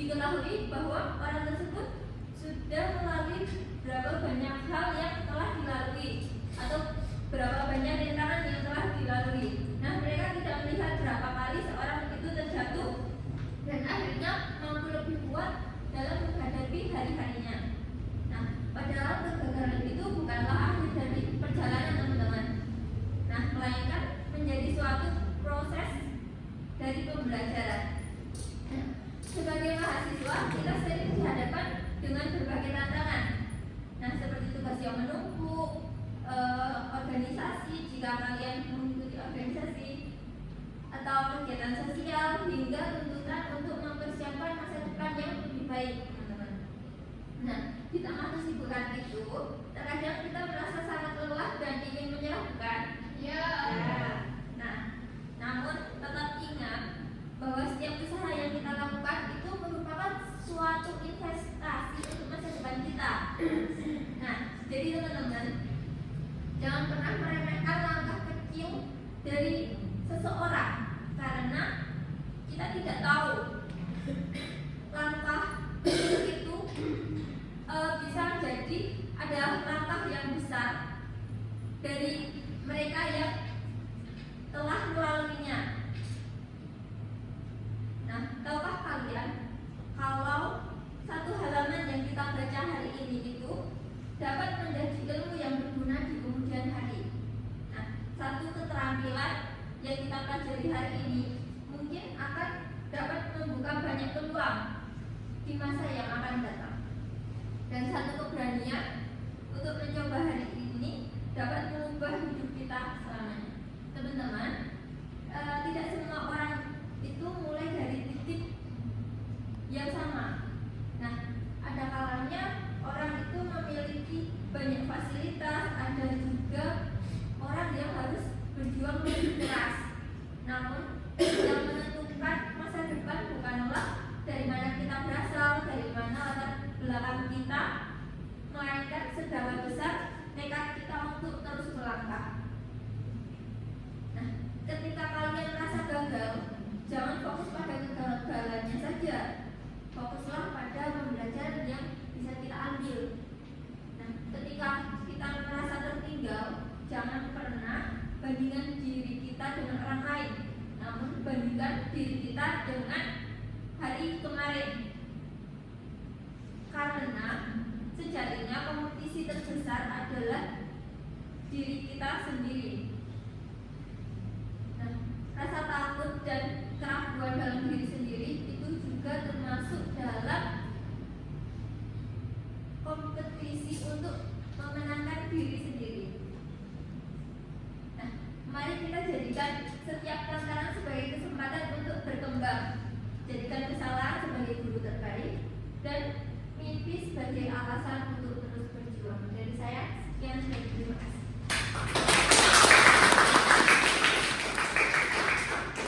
diketahui bahwa orang tersebut sudah melalui berapa banyak hal yang telah dilalui atau berapa banyak rintangan yang telah dilalui. Nah, mereka tidak melihat berapa kali seorang itu terjatuh dan akhirnya mampu lebih kuat dalam menghadapi hari-harinya. Nah, padahal kegagalan itu bukanlah akhir dari perjalanan, teman-teman. Nah, melainkan menjadi suatu proses dari pembelajaran. Nah, sebagai mahasiswa, kita sering dihadapkan dengan berbagai tantangan. Nah, seperti tugas yang menumpuk, organisasi jika kalian mengikuti organisasi, atau kegiatan sosial, hingga tuntutan untuk mempersiapkan masa depan yang lebih baik, teman-teman. Nah, di tengah kesibukan itu, terkadang kita merasa sangat lelah dan ingin menyerah, bukan? Ya. Nah, namun tetap ingat bahwa setiap usaha yang kita lakukan itu merupakan suatu investasi untuk masa depan kita. Nah, jadi teman-teman, jangan pernah meremehkan langkah kecil dari seseorang, karena kita tidak tahu langkah kecil itu bisa jadi adalah langkah yang besar dari mereka yang telah melaluinya. Nah, tahukah kalian kalau satu halaman yang kita baca hari ini itu dapat menjadi ilmu yang berguna di kemudian hari. Nah, satu keterampilan yang kita pelajari hari ini mungkin akan dapat membuka banyak peluang di masa yang akan datang. Dan satu keberanian untuk mencoba hari ini dapat mengubah hidup kita selamanya. Teman-teman, tidak semua orang itu mulai dari titik yang sama. Nah, ada kalanya orang itu memiliki banyak fasilitas, ada juga orang yang harus berjuang lebih keras. Namun, yang menentukan masa depan bukanlah dari mana kita berasal, dari mana latar belakang kita, melainkan seberapa besar nekat kita untuk terus melangkah. Nah, ketika kalian merasa gagal, jangan fokus pada kegagalannya saja. Fokuslah pada pembelajaran yang bisa kita ambil. Nah, ketika kita merasa tertinggal, jangan pernah bandingkan diri kita dengan orang lain, namun bandingkan diri kita dengan hari kemarin. Karena sejatinya kompetisi terbesar adalah diri kita sendiri. Nah, rasa takut dan keraguan dalam diri sendiri itu juga termasuk dalam kompetisi untuk memenangkan diri sendiri. Nah, mari kita jadikan setiap tantangan sebagai kesempatan untuk berkembang. Jadikan kesalahan sebagai guru terbaik dan mimpi sebagai alasan untuk terus berjuang. Dari saya